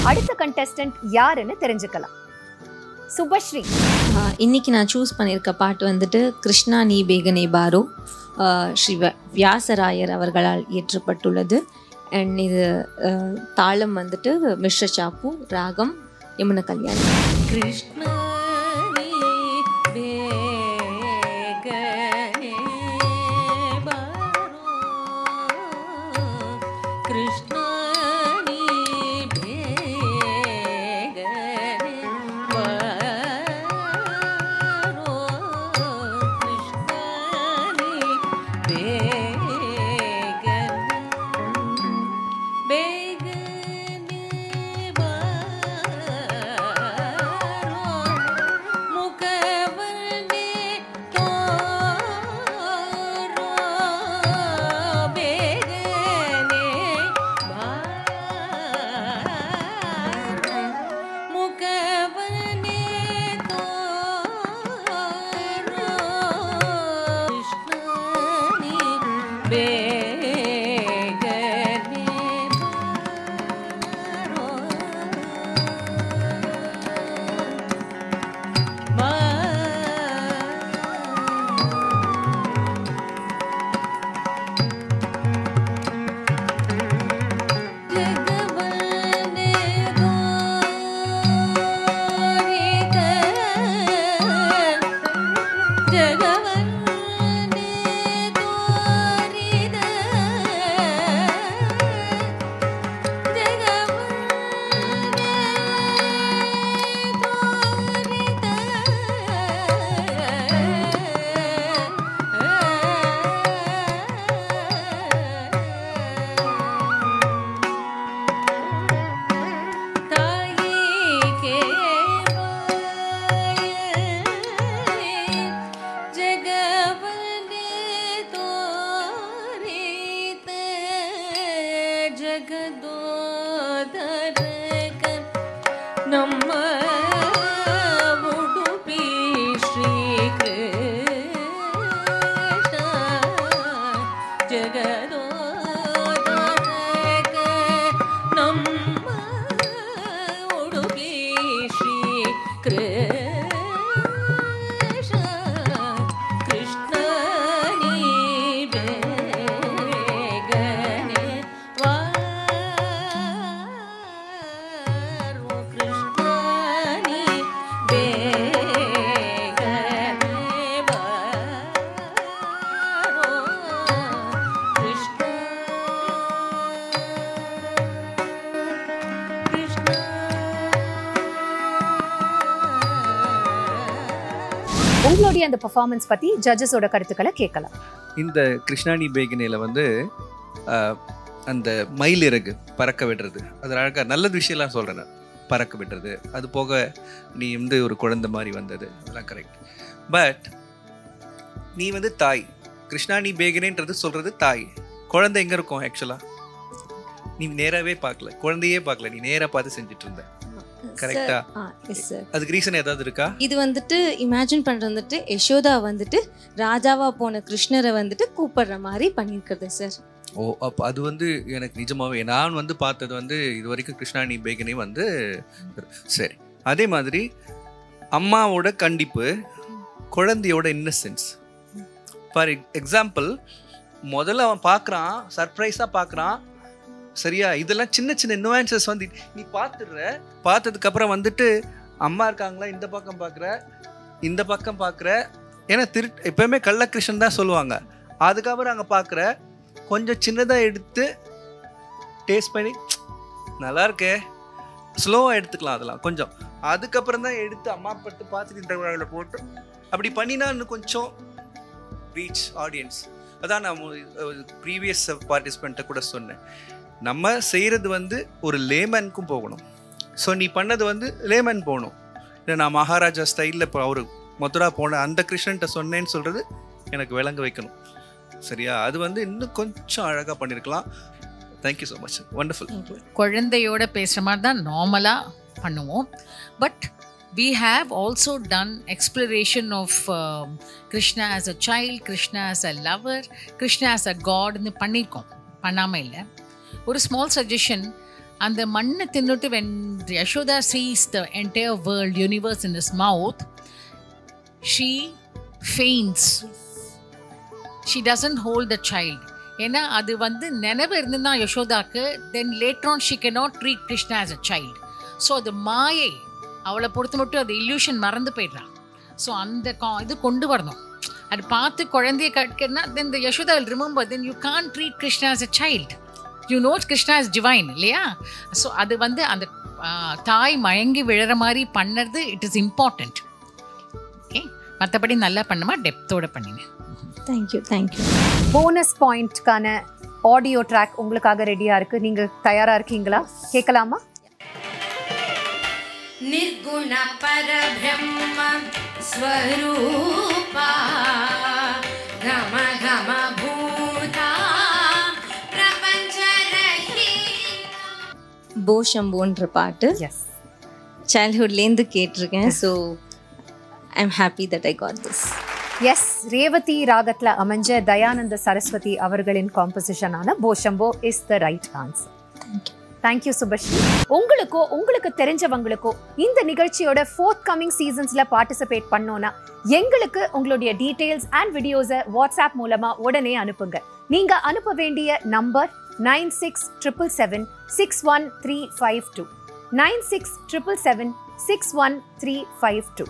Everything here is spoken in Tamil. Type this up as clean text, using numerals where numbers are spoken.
அடுத்த கண்டெஸ்டன்ட் யாருன்னு தெரிஞ்சுக்கலாம். சுபஸ்ரீ. இன்னைக்கு நான் சூஸ் பண்ணியிருக்க பாட்டு வந்துட்டு கிருஷ்ணா நீ பேகனே பாரோ, ஸ்ரீ வியாசராயர் அவர்களால் இயற்றப்பட்டுள்ளது. அண்ட் இது தாளம் வந்துட்டு மிஸ்ர சாப்பு, ராகம் யமுன கல்யாணி. கிருஷ்ணா உங்களுடைய அந்த பெர்ஃபார்மன்ஸ் பத்தி ஜட்ஜஸோட கருத்துக்களை கேட்கலாம். இந்த கிருஷ்ணாணி பேகனேல வந்து அந்த மயிலிறகு பறக்க விடுறது, அது அழகாக நல்ல விஷயம்லாம் சொல்கிறேன். பறக்க விடுறது, அது போக நீ வந்து ஒரு குழந்தை மாதிரி வந்தது, அதெல்லாம் கரெக்ட். பட் நீ வந்து தாய், கிருஷ்ணாணி பேகனேன்றது சொல்கிறது தாய். குழந்தை எங்கே இருக்கும்? ஆக்சுவலாக நீ நேராகவே பார்க்கல, குழந்தையே பார்க்கல, நீ நேராக பார்த்து செஞ்சுட்டு இருந்த. கரெக்டா? அதுக்கு ரீசன் ஏதாவது இருக்கா? இது வந்துட்டு இமேஜின் பண்றது வந்துட்டு யசோதா வந்துட்டு ராஜாவா போன கிருஷ்ணரை வந்துட்டு கூப்பிடுற மாதிரி பண்ணியிருக்கிறது சார். ஓ, அப்போ அது வந்து எனக்கு நிஜமாவே நான் வந்து பார்த்தது வந்து இது வரைக்கும் கிருஷ்ணாணி பேகனே வந்து சரி. அதே மாதிரி அம்மாவோட கண்டிப்பு, குழந்தையோட இன்னசென்ஸ். ஃபார் எக்ஸாம்பிள், முதல்ல அவன் பார்க்குறான், சர்ப்ரைஸாக பார்க்குறான், சரியா? இதெல்லாம் சின்ன சின்ன நுவான்சஸ் வந்து நீ பார்த்துடுற. பார்த்ததுக்கப்புறம் வந்துட்டு அம்மா இருக்காங்களா இந்த பக்கம் பார்க்குற, இந்த பக்கம் பார்க்குற. ஏன்னா எப்போயுமே கள்ளக்கிருஷ்ணன் தான் சொல்லுவாங்க. அதுக்கப்புறம் அங்கே பார்க்குற, கொஞ்சம் சின்னதாக எடுத்து டேஸ்ட் பண்ணி நல்லா இருக்கே, ஸ்லோவாக எடுத்துக்கலாம் அதெல்லாம் கொஞ்சம். அதுக்கப்புறம் தான் எடுத்து அம்மா பட்டு பார்த்துட்டு இந்த போட்டு அப்படி பண்ணினா இன்னும் கொஞ்சம் ரீச் ஆடியன்ஸ். அதான் நான் ப்ரீவியஸ் பார்ட்டிசிபெண்ட்டை கூட சொன்னேன், நம்ம செய்கிறது வந்து ஒரு லேமனுக்கும் போகணும். ஸோ நீ பண்ணது வந்து லேமன் போகணும். இல்லை நான் மகாராஜா ஸ்டைலில் இப்போ அவர் மதுரா போன அந்த கிருஷ்ணன்ட்ட சொன்னேன்னு சொல்கிறது எனக்கு விளங்க வைக்கணும். சரியா? அது வந்து இன்னும் கொஞ்சம் அழகாக பண்ணியிருக்கலாம். Thank you so much, wonderful. குழந்தையோட பேசுகிற மாதிரி தான் நார்மலாக பண்ணுவோம். But We have also done exploration of Krishna as a child, Krishna as a lover, Krishna as a god ன்னு பண்ணிருக்கோம், பண்ணாம இல்லை. ஒரு ஸ்மால் சஜஷன், அந்த மண்ணை தின்னுட்டு when Yashoda sees the entire world, universe in his mouth, she faints. She doesn't hold the child. ஏன்னா அது வந்து நினைவு இருந்துன்னா யசோதாக்கு, then later on she cannot treat Krishna as a child. So அது மாயை, அவளை பொறுத்த மட்டும் அது illusion மறந்து போயிடுறான். ஸோ அந்த இது கொண்டு வரணும். அது பார்த்து குழந்தைய கற்கனா then the Yashoda will remember, then you can't treat Krishna as a child. You know Krishna is divine இல்லையா? ஸோ அது வந்து அந்த தாய் மயங்கி விழற மாதிரி பண்ணது, இட் இஸ் இம்பார்ட்டண்ட். ஓகே, மற்றபடி நல்லா பண்ணுமா, டெப்த்தோட பண்ணிங்க. தேங்க்யூ. போனஸ் பாயிண்ட்கான ஆடியோ ட்ராக் உங்களுக்காக ரெடியா இருக்கு. நீங்க தயாரா இருக்கீங்களா? கேட்கலாமா? निर्गुण परब्रह्म स्वरूपा घम घम भूता प्रपंच रहिता. போ ஷம்போன்ற பாட்டு எஸ். சைல்ட்ஹுட்லேருந்து கேட்டிருக்கேன். So I am happy that I got this. Yes, Revati ராகத்துல அமைஞ்ச தயானந்த சரஸ்வதி அவர்களின் காம்போசிஷனான Bhoshambho is the right answer. Thank you Subhashree. உங்களுக்கோ உங்களுக்கு தெரிஞ்சவங்களுக்கோ இந்த நிகழ்ச்சியோட ஃபோர்த் கமிங் சீசன்ஸ்ல பார்ட்டிசிபேட் பண்ணோன்னா எங்களுக்கு உங்களுடைய டீடைல்ஸ் அண்ட் வீடியோஸை வாட்ஸ்அப் மூலமா உடனே அனுப்புங்க. நீங்க அனுப்ப வேண்டிய நம்பர் 9677761352 9677761352.